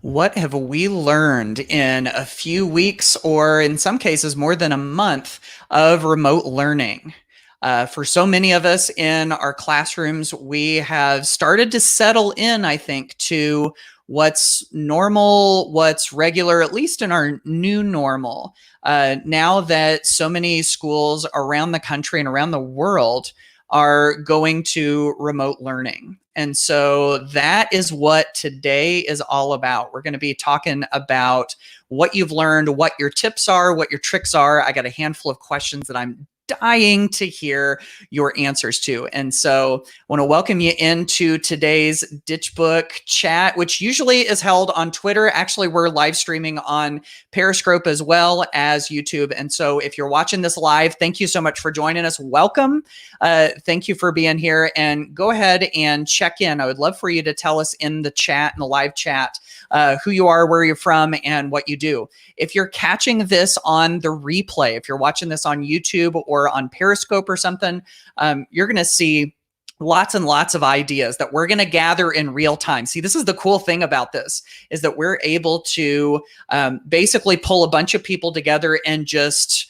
What have we learned in a few weeks, or in some cases more than a month, of remote learning? For so many of us in our classrooms, we have started to settle in, I think, to what's normal, what's regular, at least in our new normal. Now that so many schools around the country and around the world are going to remote learning. And so that is what today is all about. We're going to be talking about what you've learned, what your tips are, what your tricks are. I got a handful of questions that I'm dying to hear your answers to. And so I want to welcome you into today's Ditch Book chat, which usually is held on Twitter. Actually, we're live streaming on Periscope as well as YouTube. And so if you're watching this live, thank you so much for joining us. Welcome. Thank you for being here, and go ahead and check in. I would love for you to tell us in the chat, in the live chat, who you are, where you're from, and what you do. If you're catching this on the replay, if you're watching this on YouTube or on Periscope or something, you're going to see lots and lots of ideas that we're going to gather in real time. See, this is the cool thing about this, is that we're able to basically pull a bunch of people together and just,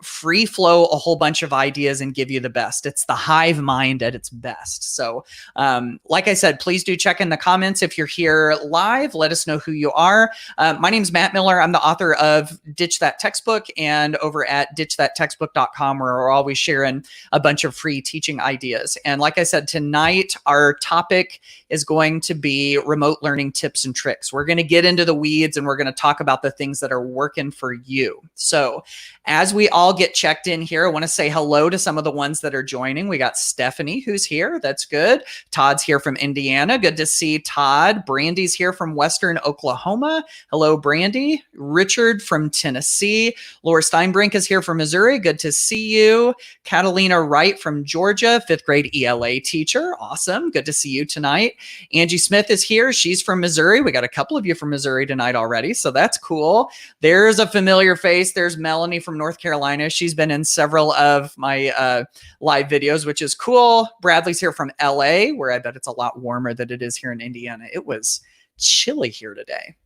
free flow a whole bunch of ideas and give you the best. It's the hive mind at its best. So, like I said, please do check in the comments. If you're here live, let us know who you are. My name is Matt Miller. I'm the author of Ditch That Textbook, and over at ditchthattextbook.com, where we're always sharing a bunch of free teaching ideas. And like I said, tonight, our topic is going to be remote learning tips and tricks. We're going to get into the weeds, and we're going to talk about the things that are working for you. So as we all get checked in here, I want to say hello to some of the ones that are joining. We got Stephanie, who's here. That's good. Todd's here from Indiana. Good to see Todd. Brandy's here from Western Oklahoma. Hello, Brandy. Richard from Tennessee. Laura Steinbrink is here from Missouri. Good to see you. Catalina Wright from Georgia, 5th grade ELA teacher. Awesome. Good to see you tonight. Angie Smith is here. She's from Missouri. We got a couple of you from Missouri tonight already, so that's cool. There's a familiar face. There's Melanie from North Carolina. She's been in several of my live videos, which is cool. Bradley's here from LA, where I bet it's a lot warmer than it is here in Indiana. It was chilly here today.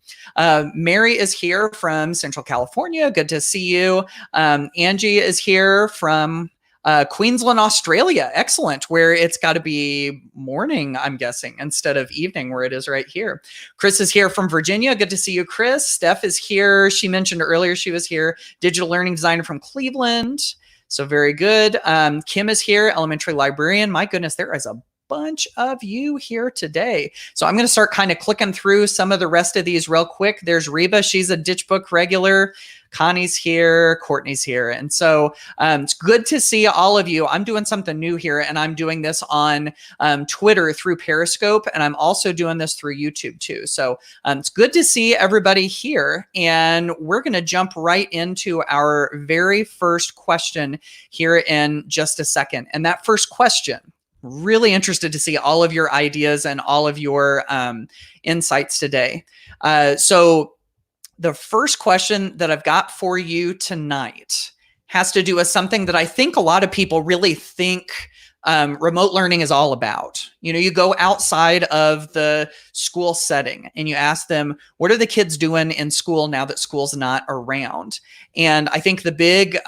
Mary is here from Central California. Good to see you. Angie is here from Queensland, Australia. Excellent. Where it's got to be morning, I'm guessing, instead of evening, where it is right here. Chris is here from Virginia. Good to see you, Chris. Steph is here. She mentioned earlier she was here. Digital learning designer from Cleveland. So very good. Kim is here. Elementary librarian. My goodness, there is a bunch of you here today. So I'm going to start kind of clicking through some of the rest of these real quick. There's Reba. She's a Ditch Book regular. Connie's here, Courtney's here. And so it's good to see all of you. I'm doing something new here, and I'm doing this on Twitter through Periscope, and I'm also doing this through YouTube too. So it's good to see everybody here, and we're going to jump right into our very first question here in just a second. And that first question, really interested to see all of your ideas and all of your insights today. So the first question that I've got for you tonight has to do with something that I think a lot of people really think remote learning is all about. You go outside of the school setting and you ask them, what are the kids doing in school now that school's not around? And I think the big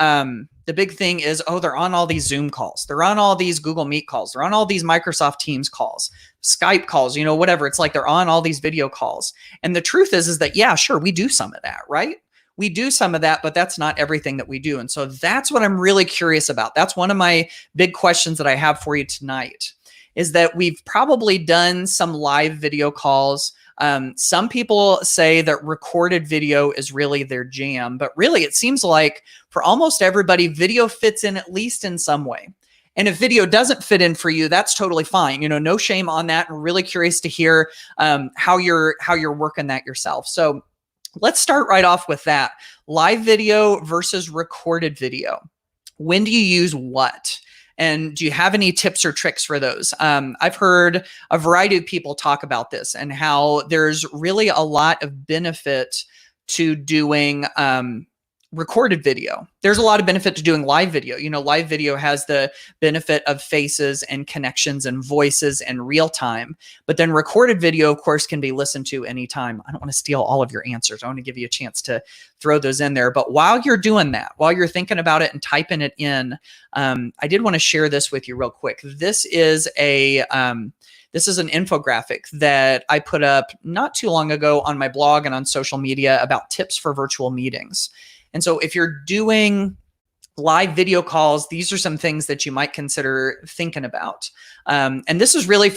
thing is, they're on all these Zoom calls. They're on all these Google Meet calls. They're on all these Microsoft Teams calls, Skype calls, whatever. It's like they're on all these video calls. And the truth is that, yeah, sure, we do some of that, right? We do some of that, but that's not everything that we do. And so that's what I'm really curious about. That's one of my big questions that I have for you tonight, is that we've probably done some live video calls. Some people say that recorded video is really their jam, but really it seems like for almost everybody, video fits in at least in some way. And if video doesn't fit in for you, that's totally fine. No shame on that. I'm really curious to hear how you're working that yourself. So let's start right off with that. Live video versus recorded video. When do you use what? And do you have any tips or tricks for those? I've heard a variety of people talk about this and how there's really a lot of benefit to doing recorded video. There's a lot of benefit to doing live video. Live video has the benefit of faces and connections and voices and real time, but then recorded video, of course, can be listened to anytime. I don't want to steal all of your answers. I want to give you a chance to throw those in there. But while you're doing that, while you're thinking about it and typing it in, I did want to share this with you real quick. This is an infographic that I put up not too long ago on my blog and on social media about tips for virtual meetings. And so if you're doing live video calls, these are some things that you might consider thinking about. And this is really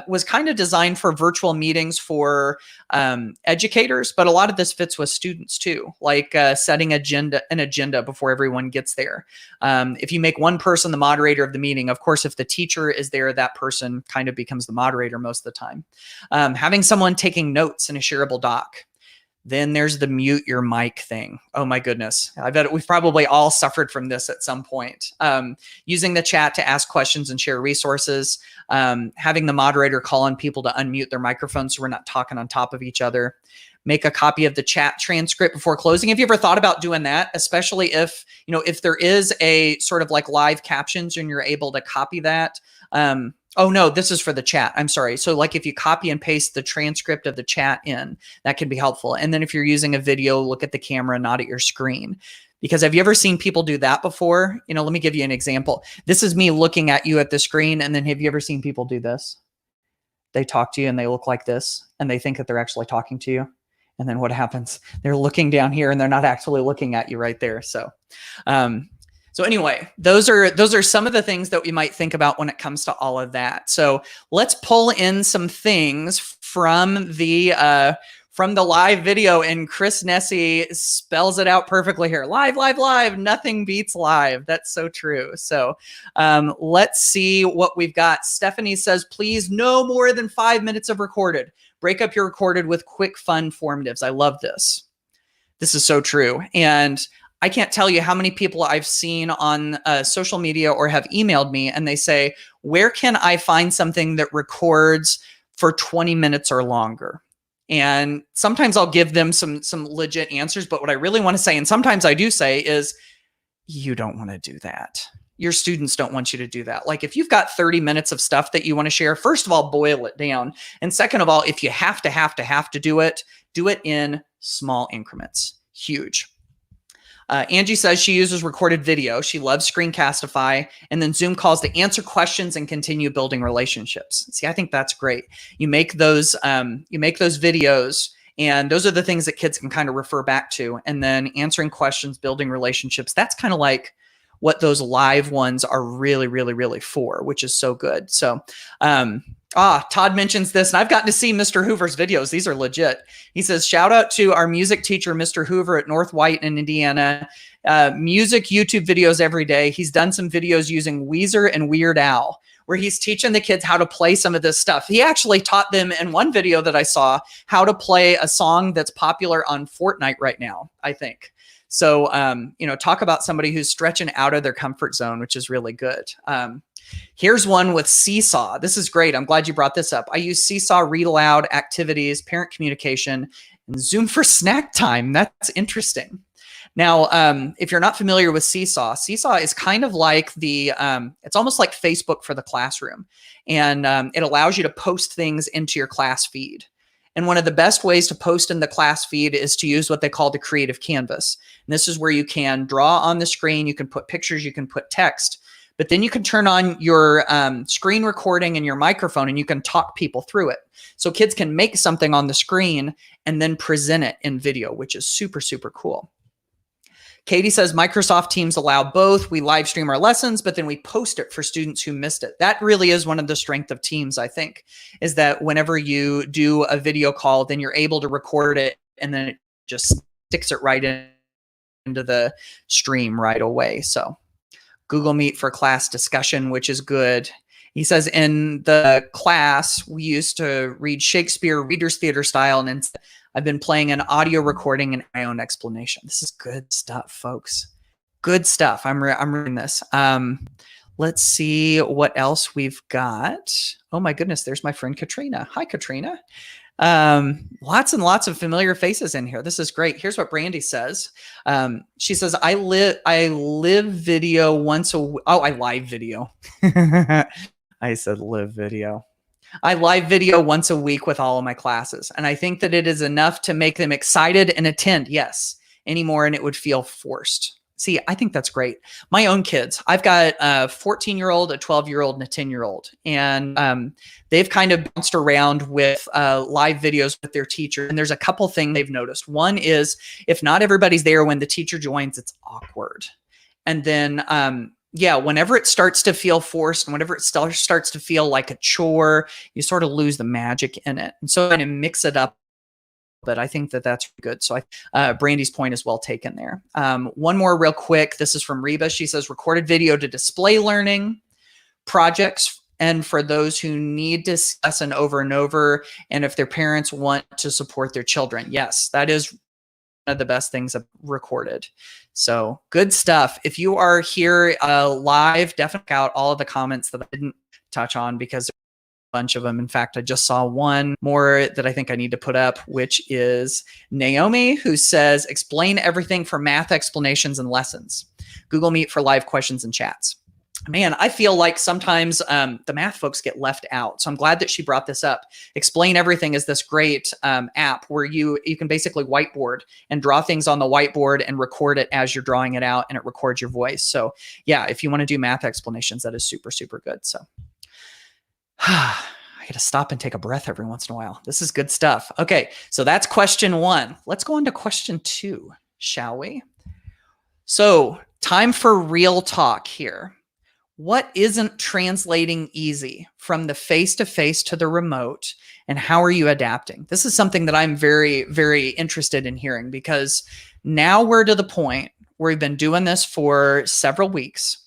was kind of designed for virtual meetings for educators, but a lot of this fits with students too, like setting an agenda before everyone gets there. If you make one person the moderator of the meeting, of course, if the teacher is there, that person kind of becomes the moderator most of the time. Having someone taking notes in a shareable doc. Then there's the mute your mic thing. Oh my goodness. I bet we've probably all suffered from this at some point. Using the chat to ask questions and share resources. Having the moderator call on people to unmute their microphones so we're not talking on top of each other. Make a copy of the chat transcript before closing. Have you ever thought about doing that? Especially if there is a sort of like live captions and you're able to copy that. Oh no, this is for the chat. I'm sorry. So like if you copy and paste the transcript of the chat in, that can be helpful. And then if you're using a video, look at the camera, not at your screen. Because have you ever seen people do that before? Let me give you an example. This is me looking at you at the screen. And then have you ever seen people do this? They talk to you and they look like this and they think that they're actually talking to you. And then what happens? They're looking down here and they're not actually looking at you right there. So anyway, those are some of the things that we might think about when it comes to all of that. So let's pull in some things from the live video, and Chris Nessie spells it out perfectly here. Live, live, live. Nothing beats live. That's so true. So let's see what we've got. Stephanie says, please no more than 5 minutes of recorded. Break up your recorded with quick, fun formatives. I love this. This is so true. And I can't tell you how many people I've seen on social media or have emailed me and they say, where can I find something that records for 20 minutes or longer? And sometimes I'll give them some legit answers, but what I really want to say, and sometimes I do say, is you don't want to do that. Your students don't want you to do that. Like if you've got 30 minutes of stuff that you want to share, first of all, boil it down. And second of all, if you have to do it in small increments. Huge. Angie says she uses recorded video. She loves Screencastify and then Zoom calls to answer questions and continue building relationships. See, I think that's great. You make those videos, and those are the things that kids can kind of refer back to. And then answering questions, building relationships. That's kind of like what those live ones are really, really, really for, which is so good. So, Todd mentions this, and I've gotten to see Mr. Hoover's videos. These are legit. He says, shout out to our music teacher, Mr. Hoover at North White in Indiana. Music YouTube videos every day. He's done some videos using Weezer and Weird Al, where he's teaching the kids how to play some of this stuff. He actually taught them in one video that I saw how to play a song that's popular on Fortnite right now, I think. So, talk about somebody who's stretching out of their comfort zone, which is really good. Here's one with Seesaw. This is great. I'm glad you brought this up. I use Seesaw read aloud activities, parent communication, and Zoom for snack time. That's interesting. Now, if you're not familiar with Seesaw, Seesaw is kind of like it's almost like Facebook for the classroom. And it allows you to post things into your class feed. And one of the best ways to post in the class feed is to use what they call the creative canvas. And this is where you can draw on the screen, you can put pictures, you can put text, but then you can turn on your screen recording and your microphone and you can talk people through it. So kids can make something on the screen and then present it in video, which is super, super cool. Katie says Microsoft Teams allow both. We live stream our lessons, but then we post it for students who missed it. That really is one of the strengths of Teams, I think, is that whenever you do a video call, then you're able to record it and then it just sticks it right into the stream right away. So Google Meet for class discussion, which is good. He says in the class, we used to read Shakespeare, Reader's Theater style, and instead I've been playing an audio recording and my own explanation. This is good stuff, folks. Good stuff. I'm reading this. Let's see what else we've got. Oh my goodness, there's my friend Katrina. Hi, Katrina. Lots and lots of familiar faces in here. This is great. Here's what Brandy says. She says, I live video once a week. Oh, I live video. I said live video. I live video once a week with all of my classes. And I think that it is enough to make them excited and attend. Yes, anymore. And it would feel forced. See, I think that's great. My own kids, I've got a 14-year-old, a 12-year-old, and a 10-year-old. And they've kind of bounced around with live videos with their teacher. And there's a couple things they've noticed. One is if not everybody's there when the teacher joins, it's awkward. And then, yeah, whenever it starts to feel forced and whenever it starts to feel like a chore, you sort of lose the magic in it. And so I'm going to mix it up. But I think that that's good. So Brandy's point is well taken there. One more real quick. This is from Reba. She says, recorded video to display learning projects and for those who need to discuss and over, and if their parents want to support their children. Yes, that is one of the best things I've recorded. So good stuff. If you are here live, definitely check out all of the comments that I didn't touch on because bunch of them. In fact, I just saw one more that I think I need to put up, which is Naomi, who says, explain everything for math explanations and lessons. Google Meet for live questions and chats. Man, I feel like sometimes the math folks get left out. So I'm glad that she brought this up. Explain Everything is this great app where you can basically whiteboard and draw things on the whiteboard and record it as you're drawing it out, and it records your voice. So yeah, if you want to do math explanations, that is super, super good. So I got to stop and take a breath every once in a while. This is good stuff. Okay, so that's question one. Let's go on to question two, shall we? So time for real talk here. What isn't translating easy from the face-to-face to the remote, and how are you adapting? This is something that I'm very, very interested in hearing because now we're to the point where we've been doing this for several weeks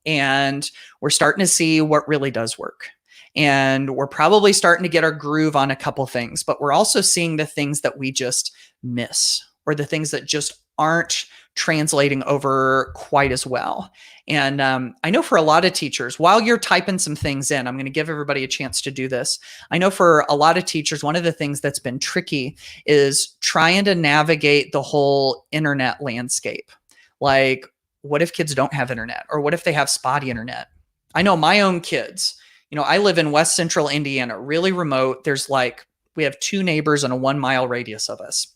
and we're starting to see what really does work. And we're probably starting to get our groove on a couple things, but we're also seeing the things that we just miss or the things that just aren't translating over quite as well. And I know for a lot of teachers, while you're typing some things in, I'm going to give everybody a chance to do this. I know for a lot of teachers, one of the things that's been tricky is trying to navigate the whole internet landscape. Like, what if kids don't have internet? Or what if they have spotty internet? I know my own kids. You know, I live in West Central Indiana, really remote. There's we have 2 neighbors in a 1-mile radius of us.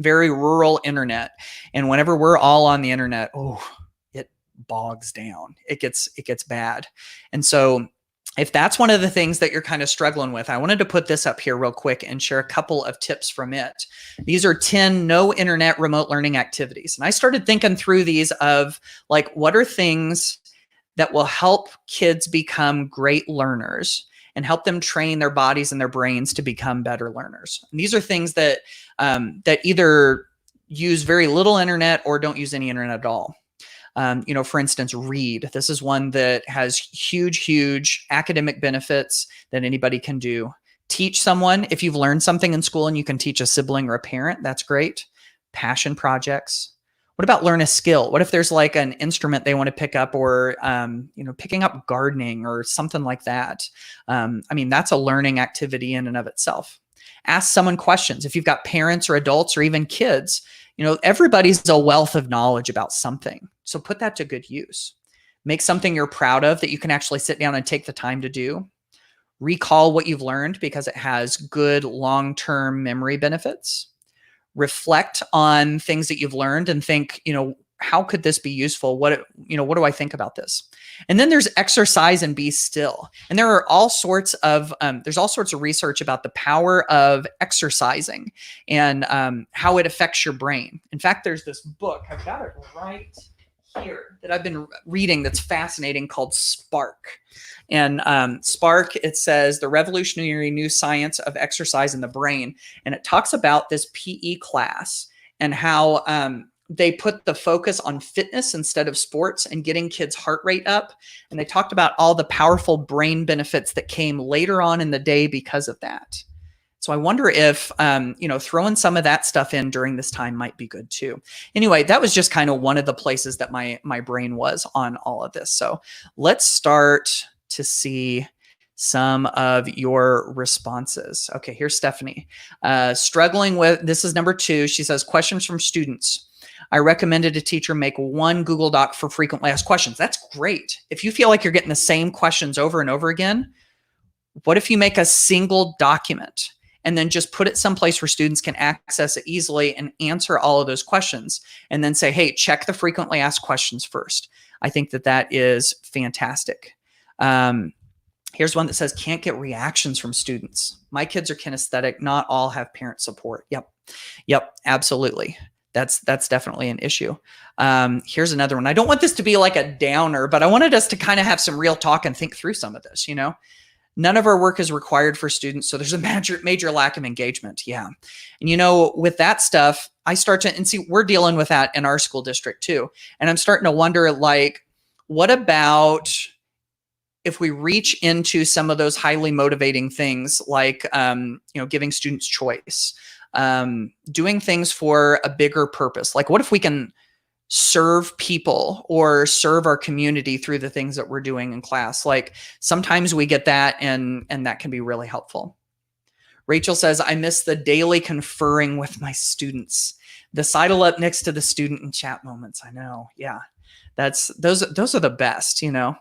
Very rural internet. And whenever we're all on the internet, it bogs down. It gets bad. And so if that's one of the things that you're kind of struggling with, I wanted to put this up here real quick and share a couple of tips from it. These are 10 no internet remote learning activities. And I started thinking through these of what are things that will help kids become great learners and help them train their bodies and their brains to become better learners. And these are things that that either use very little internet or don't use any internet at all. For instance, read. This is one that has huge academic benefits that anybody can do. Teach someone. If you've learned something in school and you can teach a sibling or a parent, that's great. Passion projects. What about learn a skill? What if there's an instrument they want to pick up or, picking up gardening or something like that? That's a learning activity in and of itself. Ask someone questions. If you've got parents or adults or even kids, everybody's a wealth of knowledge about something. So put that to good use. Make something you're proud of that you can actually sit down and take the time to do. Recall what you've learned because it has good long-term memory benefits. Reflect on things that you've learned and think, how could this be useful? What do I think about this? And then there's exercise and be still. And there are all sorts of, research about the power of exercising and how it affects your brain. In fact, there's this book, I've got it right here, that I've been reading that's fascinating called Spark. And Spark, it says, the revolutionary new science of exercise in the brain. And it talks about this PE class and how they put the focus on fitness instead of sports and getting kids' heart rate up. And they talked about all the powerful brain benefits that came later on in the day because of that. So I wonder if, throwing some of that stuff in during this time might be good too. Anyway, that was just kind of one of the places that my brain was on all of this. So let's start to see some of your responses. Okay, here's Stephanie. Struggling with, this is number 2. She says, questions from students. I recommended a teacher make one Google Doc for frequently asked questions. That's great. If you feel like you're getting the same questions over and over again, what if you make a single document and then just put it someplace where students can access it easily and answer all of those questions, and then say, hey, check the frequently asked questions first. I think that that is fantastic. Here's one that says, can't get reactions from students. My kids are kinesthetic. Not all have parent support. Yep, absolutely. That's definitely an issue. Here's another one. I don't want this to be like a downer, but I wanted us to kind of have some real talk and think through some of this, you know? None of our work is required for students, so there's a major lack of engagement. Yeah. And, you know, with that stuff, I start to, and see, we're dealing with that in our school district too. And I'm starting to wonder, like, what about if we reach into some of those highly motivating things, like, you know, giving students choice, doing things for a bigger purpose? Like, what if we can serve people or serve our community through the things that we're doing in class? Like, sometimes we get that, and that can be really helpful. Rachel says, I miss the daily conferring with my students. The sidle up next to the student and chat moments. I know. Yeah. Those are the best, you know.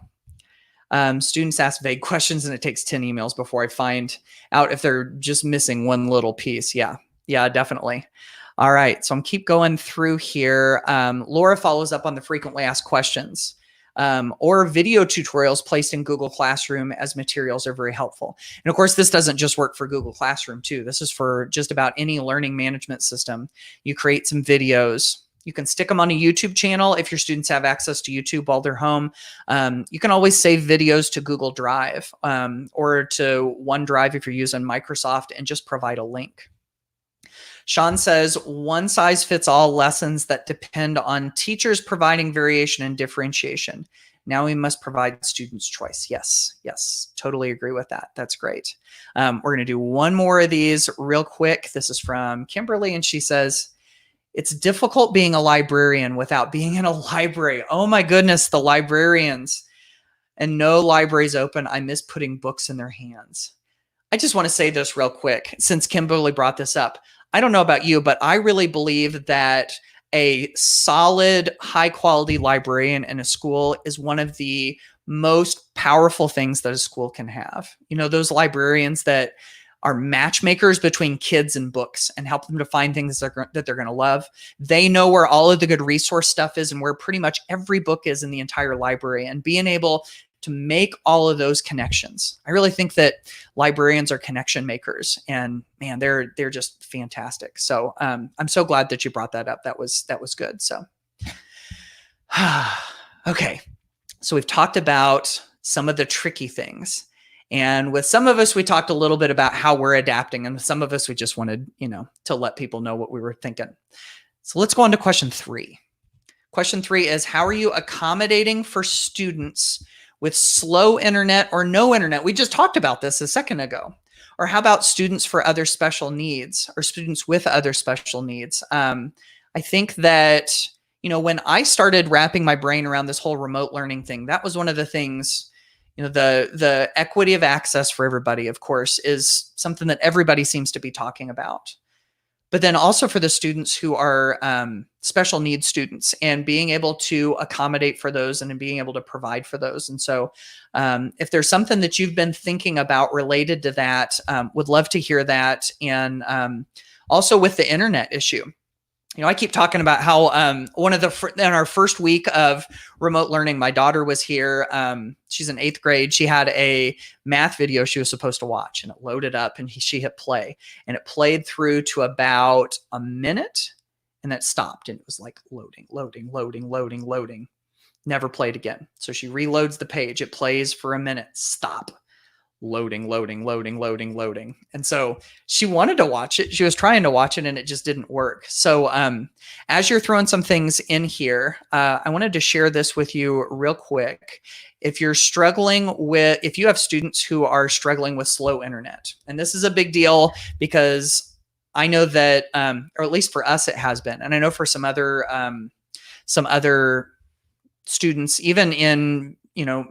Students ask vague questions and it takes 10 emails before I find out if they're just missing one little piece. Yeah, definitely. All right, so I'm keep going through here. Laura follows up on the frequently asked questions, or video tutorials placed in Google Classroom as materials are very helpful. And of course, this doesn't just work for Google Classroom too. This is for just about any learning management system. You create some videos. You can stick them on a YouTube channel if your students have access to YouTube while they're home. You can always save videos to Google Drive, or to OneDrive if you're using Microsoft, and just provide a link. Sean says, one size fits all lessons that depend on teachers providing variation and differentiation. Now we must provide students choice. Yes, totally agree with that. That's great. We're going to do one more of these real quick. This is from Kimberly, and she says, it's difficult being a librarian without being in a library. Oh my goodness, the librarians. And no libraries open. I miss putting books in their hands. I just want to say this real quick, since Kimberly brought this up. I don't know about you, but I really believe that a solid, high-quality librarian in a school is one of the most powerful things that a school can have. You know, those librarians that are matchmakers between kids and books and help them to find things that they're going to love. They know where all of the good resource stuff is and where pretty much every book is in the entire library, and being able to make all of those connections. I really think that librarians are connection makers, and man, they're just fantastic. So I'm so glad that you brought that up. That was good. So, okay. So we've talked about some of the tricky things. And with some of us, we talked a little bit about how we're adapting. And with some of us, we just wanted, you know, to let people know what we were thinking. So let's go on to question 3. Question 3 is, how are you accommodating for students with slow internet or no internet? We just talked about this a second ago. Or how about students for other special needs, or students with other special needs? I think that, you know, when I started wrapping my brain around this whole remote learning thing, that was one of the things. You know, the equity of access for everybody, of course, is something that everybody seems to be talking about. But then also for the students who are special needs students, and being able to accommodate for those and being able to provide for those. And so if there's something that you've been thinking about related to that, would love to hear that. And also with the internet issue. You know, I keep talking about how in our first week of remote learning, my daughter was here. She's in 8th grade. She had a math video she was supposed to watch, and it loaded up, and she hit play, and it played through to about a minute, and that stopped, and it was like loading. Never played again. So she reloads the page. It plays for a minute. Stop. Loading. And so she wanted to watch it. She was trying to watch it, and it just didn't work. So as you're throwing some things in here, I wanted to share this with you real quick. If you have students who are struggling with slow internet, and this is a big deal because I know that, or at least for us, it has been. And I know for some other students, even in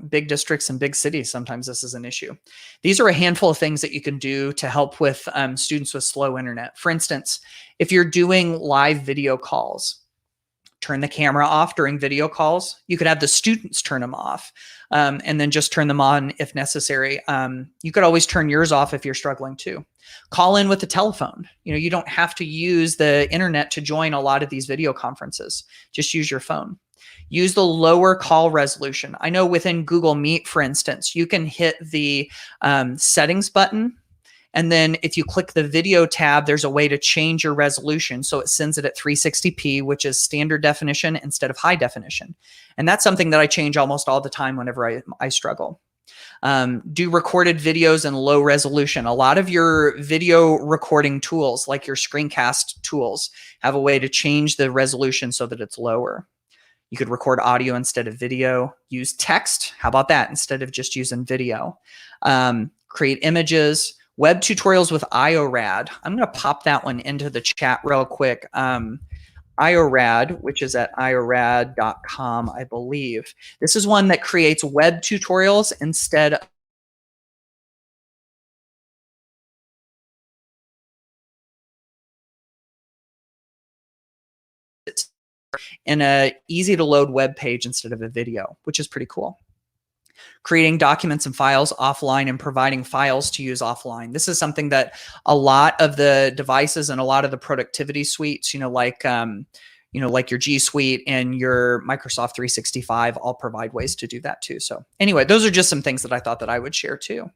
big districts and big cities, sometimes this is an issue. These are a handful of things that you can do to help with students with slow internet. For instance, if you're doing live video calls, turn the camera off during video calls. You could have the students turn them off and then just turn them on if necessary. You could always turn yours off if you're struggling too. Call in with the telephone. You don't have to use the internet to join a lot of these video conferences. Just use your phone. Use the lower call resolution. I know within Google Meet, for instance, you can hit the settings button. And then if you click the video tab, there's a way to change your resolution. So it sends it at 360p, which is standard definition instead of high definition. And that's something that I change almost all the time whenever I struggle. Do recorded videos in low resolution. A lot of your video recording tools, like your screencast tools, have a way to change the resolution so that it's lower. You could record audio instead of video. Use text. How about that? Instead of just using video. Create images. Web tutorials with IORAD. I'm going to pop that one into the chat real quick. IORAD, which is at iorad.com, I believe. This is one that creates web tutorials instead of in a easy to load web page instead of a video, which is pretty cool. Creating documents and files offline and providing files to use offline. This is something that a lot of the devices and a lot of the productivity suites, like your G Suite and your Microsoft 365 all provide ways to do that too. So anyway, those are just some things that I thought that I would share too.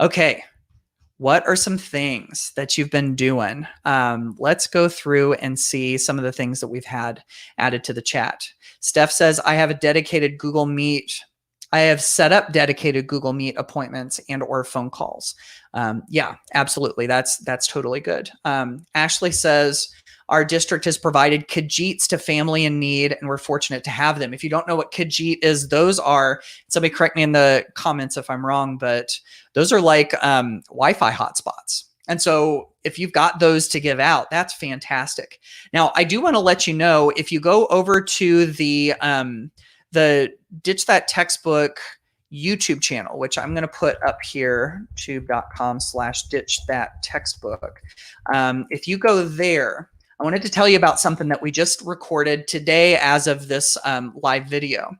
Okay. What are some things that you've been doing? Let's go through and see some of the things that we've had added to the chat. Steph says, I have a dedicated Google Meet. I have set up dedicated Google Meet appointments and or phone calls. Yeah, absolutely. That's totally good. Ashley says, our district has provided Khajiits to family in need, and we're fortunate to have them. If you don't know what Khajiit is, those are, somebody correct me in the comments if I'm wrong, but those are like Wi-Fi hotspots. And so if you've got those to give out, that's fantastic. Now, I do want to let you know, if you go over to the Ditch That Textbook YouTube channel, which I'm going to put up here, tube.com/ditch that textbook. If you go there, I wanted to tell you about something that we just recorded today as of this live video.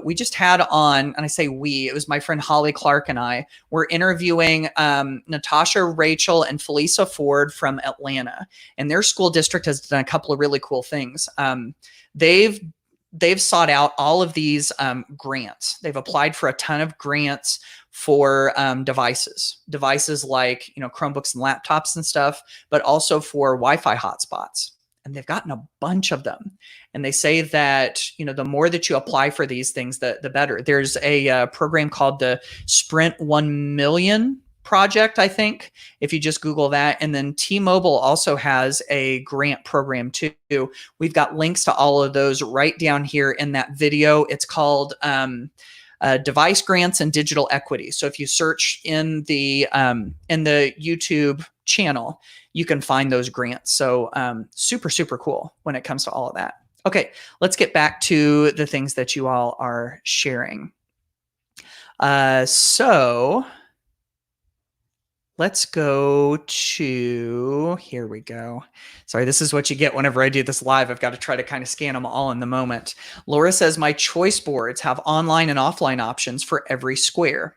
We just had on, and I say we, it was my friend Holly Clark and I were interviewing Natasha, Rachel, and Felisa Ford from Atlanta. And their school district has done a couple of really cool things. They've sought out all of these grants. They've applied for a ton of grants for devices like, Chromebooks and laptops and stuff, but also for Wi-Fi hotspots. And they've gotten a bunch of them. And they say that, the more that you apply for these things, the better. There's a program called the Sprint 1 Million project, I think, if you just Google that. And then T-Mobile also has a grant program too. We've got links to all of those right down here in that video. It's called Device Grants and Digital Equity. So if you search in the YouTube channel, you can find those grants. So super, super cool when it comes to all of that. Okay, let's get back to the things that you all are sharing. So let's go to, here we go. Sorry, this is what you get whenever I do this live. I've got to try to kind of scan them all in the moment. Laura says, my choice boards have online and offline options for every square.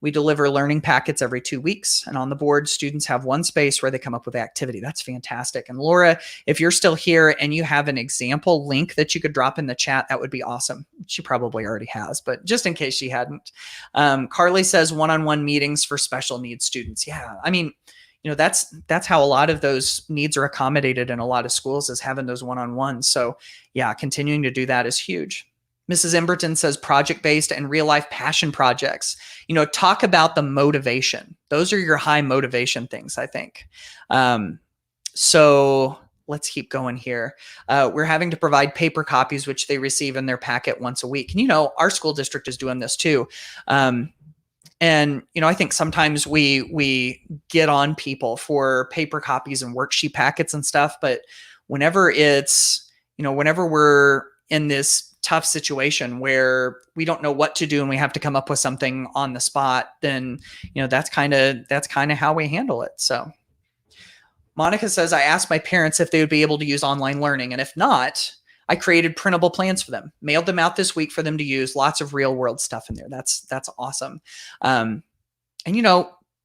We deliver learning packets every 2 weeks, and on the board, students have one space where they come up with activity. That's fantastic. And Laura, if you're still here and you have an example link that you could drop in the chat, that would be awesome. She probably already has, but just in case she hadn't. Carly says one-on-one meetings for special needs students. Yeah, I mean, that's how a lot of those needs are accommodated in a lot of schools, is having those one-on-ones. So yeah, continuing to do that is huge. Mrs. Emberton says project-based and real-life passion projects. Talk about the motivation. Those are your high motivation things, I think. So let's keep going here. We're having to provide paper copies, which they receive in their packet once a week. And, our school district is doing this too. And, I think sometimes we get on people for paper copies and worksheet packets and stuff. But whenever it's, whenever we're in this tough situation where we don't know what to do and we have to come up with something on the spot, then, that's kind of how we handle it. So Monica says, I asked my parents if they would be able to use online learning, and if not, I created printable plans for them, mailed them out this week for them to use. Lots of real world stuff in there. That's awesome. And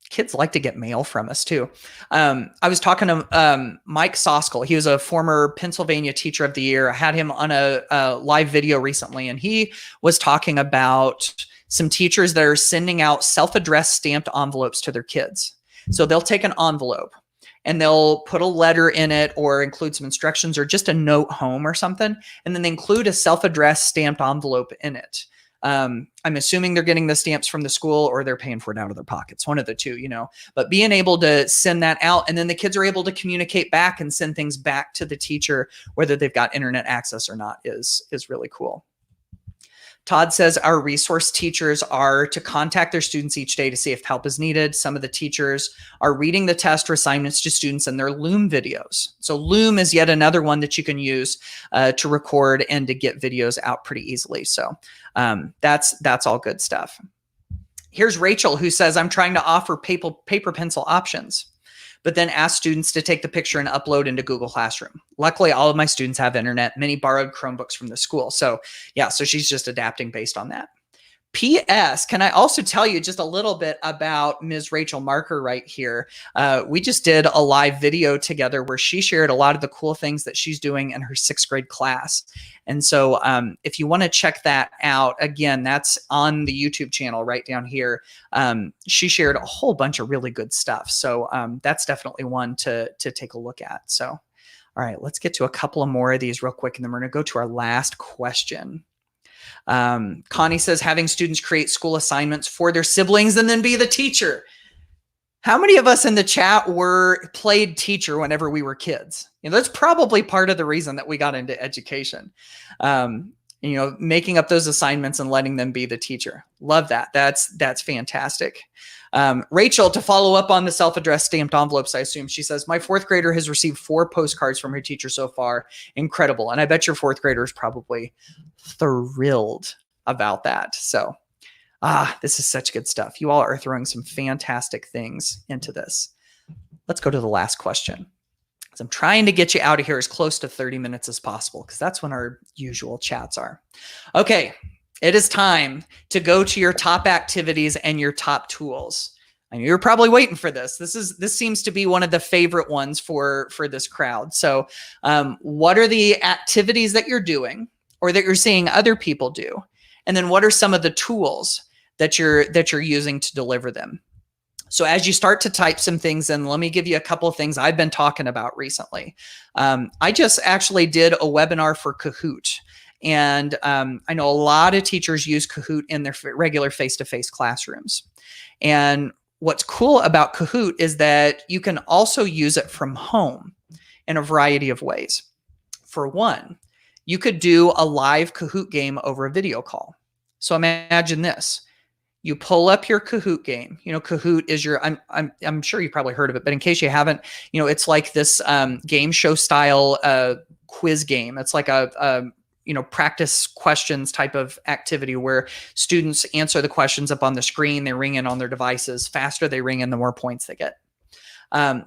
kids like to get mail from us too. I was talking to Mike Soskel. He was a former Pennsylvania Teacher of the Year. I had him on a live video recently, and he was talking about some teachers that are sending out self-addressed stamped envelopes to their kids. So they'll take an envelope and they'll put a letter in it or include some instructions or just a note home or something. And then they include a self-addressed stamped envelope in it. I'm assuming they're getting the stamps from the school or they're paying for it out of their pockets, one of the two, but being able to send that out, and then the kids are able to communicate back and send things back to the teacher, whether they've got internet access or not, is really cool. Todd says our resource teachers are to contact their students each day to see if help is needed. Some of the teachers are reading the test or assignments to students in their Loom videos. So Loom is yet another one that you can use to record and to get videos out pretty easily. So that's all good stuff. Here's Rachel, who says, I'm trying to offer paper pencil options, but then ask students to take the picture and upload into Google Classroom. Luckily, all of my students have internet. Many borrowed Chromebooks from the school. So she's just adapting based on that. P.S. Can I also tell you just a little bit about Ms. Rachel Marker right here? We just did a live video together where she shared a lot of the cool things that she's doing in her 6th grade class. And so if you want to check that out, again, that's on the YouTube channel right down here. She shared a whole bunch of really good stuff. So that's definitely one to take a look at. So, all right, let's get to a couple of more of these real quick, and then we're going to go to our last question. Connie says, having students create school assignments for their siblings and then be the teacher. How many of us in the chat played teacher whenever we were kids? That's probably part of the reason that we got into education. Making up those assignments and letting them be the teacher. Love that. That's fantastic. Rachel, to follow up on the self-addressed stamped envelopes, I assume, she says, my 4th grader has received 4 postcards from her teacher so far. Incredible. And I bet your 4th grader is probably thrilled about that. So, this is such good stuff. You all are throwing some fantastic things into this. Let's go to the last question. So I'm trying to get you out of here as close to 30 minutes as possible, because that's when our usual chats are. Okay. It is time to go to your top activities and your top tools. I know you're probably waiting for this. This seems to be one of the favorite ones for this crowd. So what are the activities that you're doing or that you're seeing other people do? And then what are some of the tools that you're using to deliver them? So as you start to type some things in, let me give you a couple of things I've been talking about recently. I just actually did a webinar for Kahoot. And I know a lot of teachers use Kahoot in their regular face-to-face classrooms. And what's cool about Kahoot is that you can also use it from home in a variety of ways. For one, you could do a live Kahoot game over a video call. So imagine this. You pull up your Kahoot game. Kahoot is I'm sure you probably heard of it, but in case you haven't, it's like this game show style quiz game. It's like a practice questions type of activity where students answer the questions up on the screen. They ring in on their devices. Faster they ring in, the more points they get.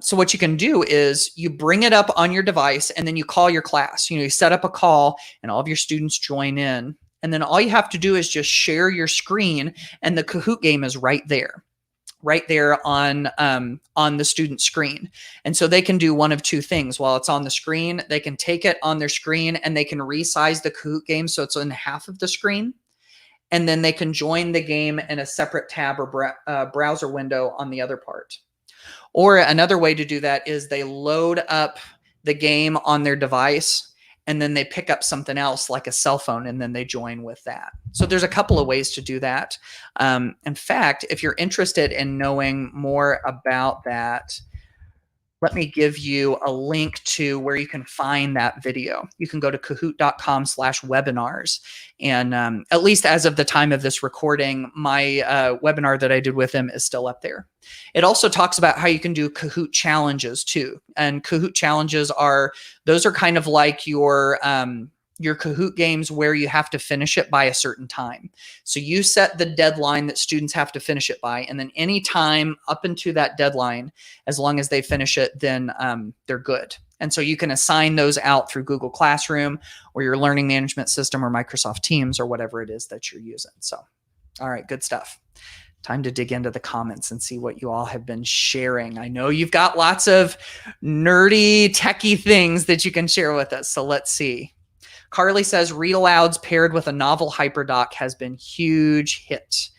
So what you can do is you bring it up on your device and then you call your class. You set up a call and all of your students join in. And then all you have to do is just share your screen and the Kahoot game is right there on the student screen. And so they can do one of two things. While it's on the screen, they can take it on their screen and they can resize the Kahoot game so it's in half of the screen. And then they can join the game in a separate tab or browser window on the other part. Or another way to do that is they load up the game on their device and then they pick up something else like a cell phone and then they join with that. So there's a couple of ways to do that. In fact, if you're interested in knowing more about that, let me give you a link to where you can find that video. You can go to kahoot.com/webinars. And at least as of the time of this recording, my webinar that I did with him is still up there. It also talks about how you can do Kahoot challenges too. And Kahoot challenges those are kind of like your your Kahoot games where you have to finish it by a certain time. So you set the deadline that students have to finish it by, and then any time up into that deadline, as long as they finish it, then they're good. And so you can assign those out through Google Classroom or your learning management system or Microsoft Teams or whatever it is that you're using. So, all right, good stuff. Time to dig into the comments and see what you all have been sharing. I know you've got lots of nerdy, techie things that you can share with us. So let's see. Carly says, read alouds paired with a novel hyperdoc has been huge hit.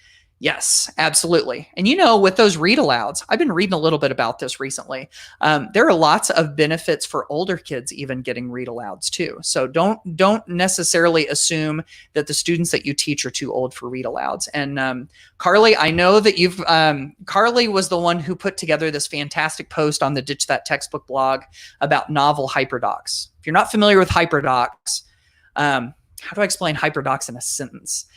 Yes, absolutely. And with those read alouds, I've been reading a little bit about this recently. There are lots of benefits for older kids even getting read alouds too. So don't necessarily assume that the students that you teach are too old for read alouds. And Carly, I know that Carly was the one who put together this fantastic post on the Ditch That Textbook blog about novel hyperdocs. If you're not familiar with hyperdocs, how do I explain hyperdocs in a sentence?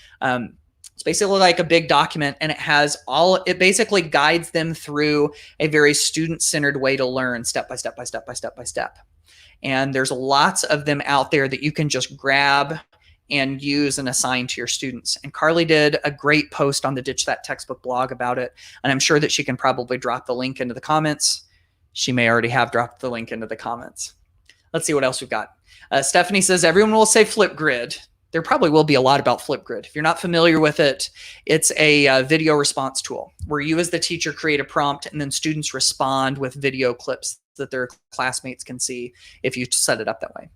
It's basically like a big document, and it basically guides them through a very student-centered way to learn step by step by step by step by step. And there's lots of them out there that you can just grab and use and assign to your students. And Carly did a great post on the Ditch That Textbook blog about it. And I'm sure that she can probably drop the link into the comments. She may already have dropped the link into the comments. Let's see what else we've got. Stephanie says, everyone will say Flipgrid. There probably will be a lot about Flipgrid. If you're not familiar with it, it's a video response tool where you as the teacher create a prompt and then students respond with video clips that their classmates can see if you set it up that way.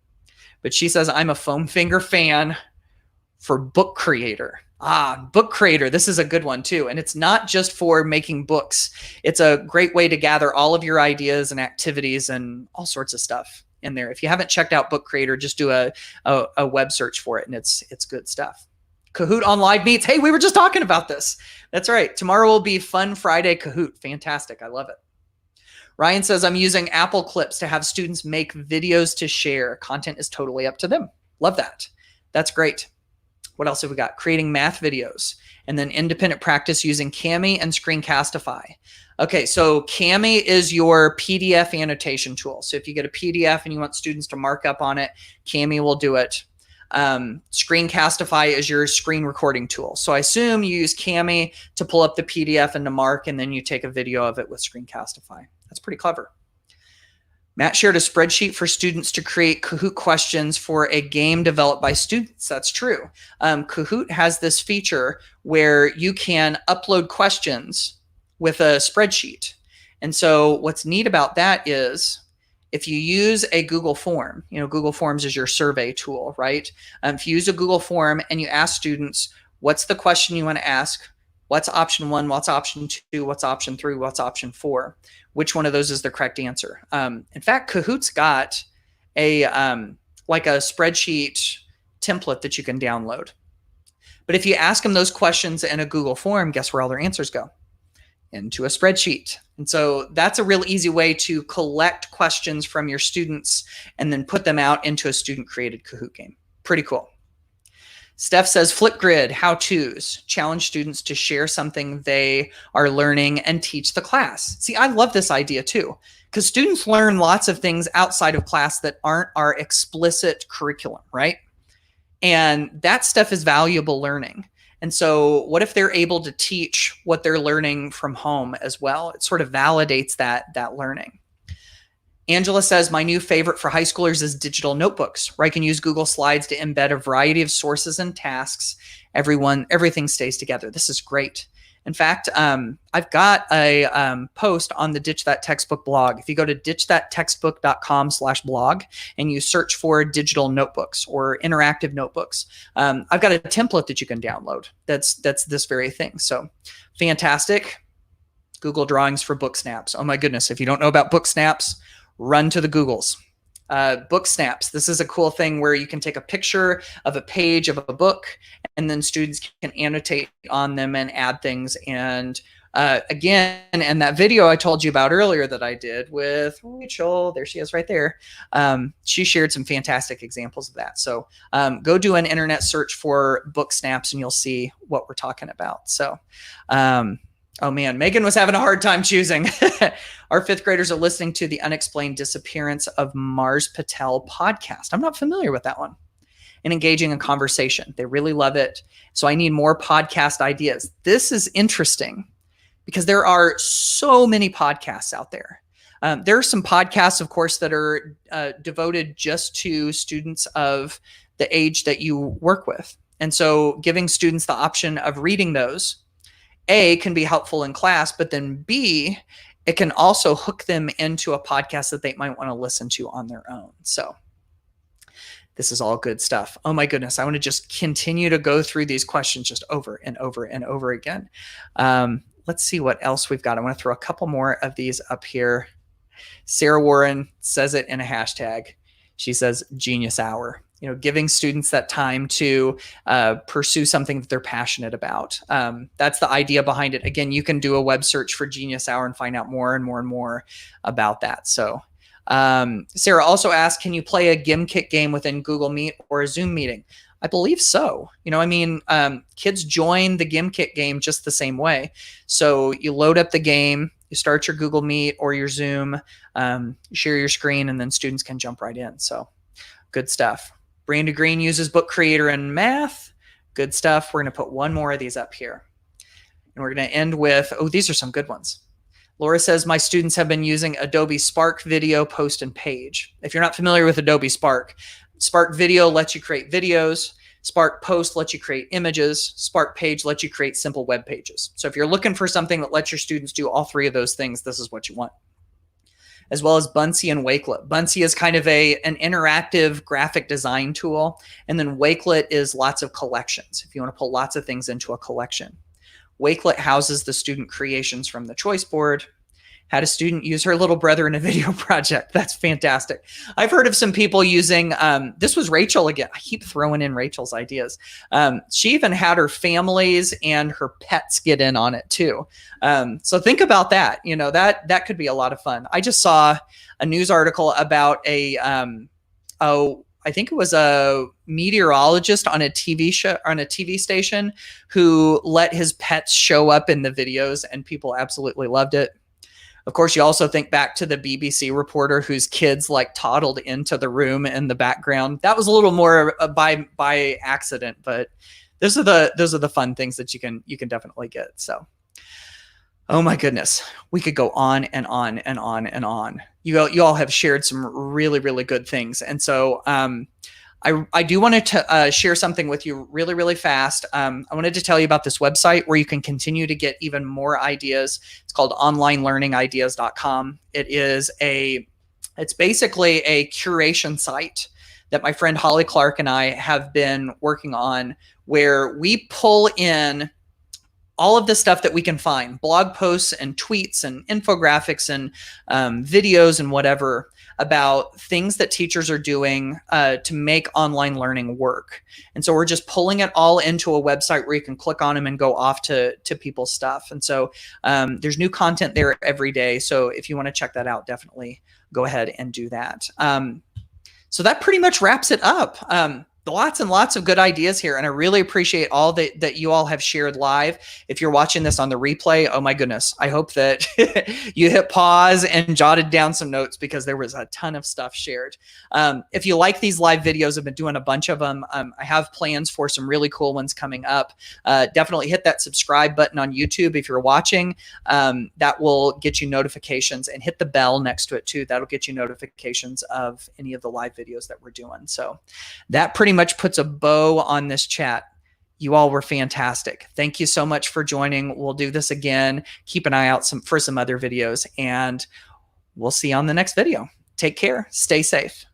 But she says, I'm a foam finger fan for Book Creator. Book Creator. This is a good one too. And it's not just for making books. It's a great way to gather all of your ideas and activities and all sorts of stuff in there. If you haven't checked out Book Creator, just do a web search for it, and it's good stuff. Kahoot on live meets. Hey, we were just talking about this. That's right. Tomorrow will be Fun Friday Kahoot. Fantastic. I love it. Ryan says, I'm using Apple Clips to have students make videos to share. Content is totally up to them. Love that. That's great. What else have we got? Creating math videos, and then independent practice using Kami and Screencastify. Okay, so Kami is your PDF annotation tool. So if you get a PDF and you want students to mark up on it, Kami will do it. Screencastify is your screen recording tool. So I assume you use Kami to pull up the PDF and to mark, and then you take a video of it with Screencastify. That's pretty clever. Matt shared a spreadsheet for students to create Kahoot questions for a game developed by students. That's true. Kahoot has this feature where you can upload questions with a spreadsheet. And so what's neat about that is if you use a Google form, Google Forms is your survey tool, right? If you use a Google form and you ask students, what's the question you want to ask? What's option 1? What's option 2? What's option 3? What's option 4? Which one of those is the correct answer? In fact, Kahoot's got like a spreadsheet template that you can download. But if you ask them those questions in a Google form, guess where all their answers go? Into a spreadsheet. And so that's a real easy way to collect questions from your students and then put them out into a student-created Kahoot game. Pretty cool. Steph says, Flipgrid, how-tos, challenge students to share something they are learning and teach the class. See, I love this idea too, because students learn lots of things outside of class that aren't our explicit curriculum, right? And that stuff is valuable learning. And so what if they're able to teach what they're learning from home as well? It sort of validates that learning. Angela says, my new favorite for high schoolers is digital notebooks, where I can use Google Slides to embed a variety of sources and tasks. Everything stays together. This is great. In fact, I've got a post on the Ditch That Textbook blog. If you go to ditchthattextbook.com/blog and you search for digital notebooks or interactive notebooks, I've got a template that you can download. That's this very thing. So fantastic. Google Drawings for book snaps. Oh my goodness. If you don't know about book snaps, run to the Googles. Book snaps. This is a cool thing where you can take a picture of a page of a book and then students can annotate on them and add things. And again, and that video I told you about earlier that I did with Rachel, there she is right there. She shared some fantastic examples of that. So go do an internet search for book snaps and you'll see what we're talking about. So oh man, Megan was having a hard time choosing. Our fifth graders are listening to the Unexplained Disappearance of Mars Patel podcast. I'm not familiar with that one. and engaging in conversation. They really love it. So I need more podcast ideas. This is interesting because there are so many podcasts out there. There are some podcasts, of course, that are devoted just to students of the age that you work with. And so giving students the option of reading those, A, can be helpful in class, but then B, it can also hook them into a podcast that they might want to listen to on their own. So this is all good stuff. Oh my goodness. I want to just continue to go through these questions just over and over and over again. Let's see what else we've got. I want to throw a couple more of these up here. Sarah Warren says it in a hashtag. She says genius hour. You know, giving students that time to pursue something that they're passionate about. That's the idea behind it. Again, you can do a web search for Genius Hour and find out more and more and more about that. So Sarah also asked, can you play a GimKit game within Google Meet or a Zoom meeting? I believe so. You know, I mean, kids join the GimKit game just the same way. So you load up the game, you start your Google Meet or your Zoom, share your screen, and then students can jump right in. So good stuff. Brandon Green uses Book Creator and Math. Good stuff. We're going to put one more of these up here. And we're going to end with, oh, these are some good ones. Laura says, my students have been using Adobe Spark Video, Post, and Page. If you're not familiar with Adobe Spark, Spark Video lets you create videos. Spark Post lets you create images. Spark Page lets you create simple web pages. So if you're looking for something that lets your students do all three of those things, this is what you want. As well as Buncee and Wakelet. Buncee is kind of an interactive graphic design tool. And then Wakelet is lots of collections, if you want to pull lots of things into a collection. Wakelet houses the student creations from the choice board. Had a student use her little brother in a video project. That's fantastic. I've heard of some people using, this was Rachel again. I keep throwing in Rachel's ideas. She even had her families and her pets get in on it too. So think about that. You know, that could be a lot of fun. I just saw a news article about I think it was a meteorologist on a TV show, on a TV station, who let his pets show up in the videos, and people absolutely loved it. Of course, you also think back to the BBC reporter whose kids like toddled into the room in the background. That was a little more by accident, but those are the fun things that you can definitely get. So, oh my goodness, we could go on and on and on and on. You all have shared some really, really good things, and so I do want to share something with you really, really fast. I wanted to tell you about this website where you can continue to get even more ideas. It's called onlinelearningideas.com. It's basically a curation site that my friend Holly Clark and I have been working on, where we pull in all of the stuff that we can find, blog posts and tweets and infographics and videos and whatever, about things that teachers are doing to make online learning work. And so we're just pulling it all into a website where you can click on them and go off to people's stuff. And so there's new content there every day. So if you want to check that out, definitely go ahead and do that. So that pretty much wraps it up. Lots and lots of good ideas here. And I really appreciate all that you all have shared live. If you're watching this on the replay, oh my goodness, I hope that you hit pause and jotted down some notes, because there was a ton of stuff shared. If you like these live videos, I've been doing a bunch of them. I have plans for some really cool ones coming up. Definitely hit that subscribe button on YouTube if you're watching. That will get you notifications, and hit the bell next to it too. That'll get you notifications of any of the live videos that we're doing. So that pretty much puts a bow on this chat. You all were fantastic. Thank you so much for joining. We'll do this again. Keep an eye out for some other videos, and we'll see you on the next video. Take care. Stay safe.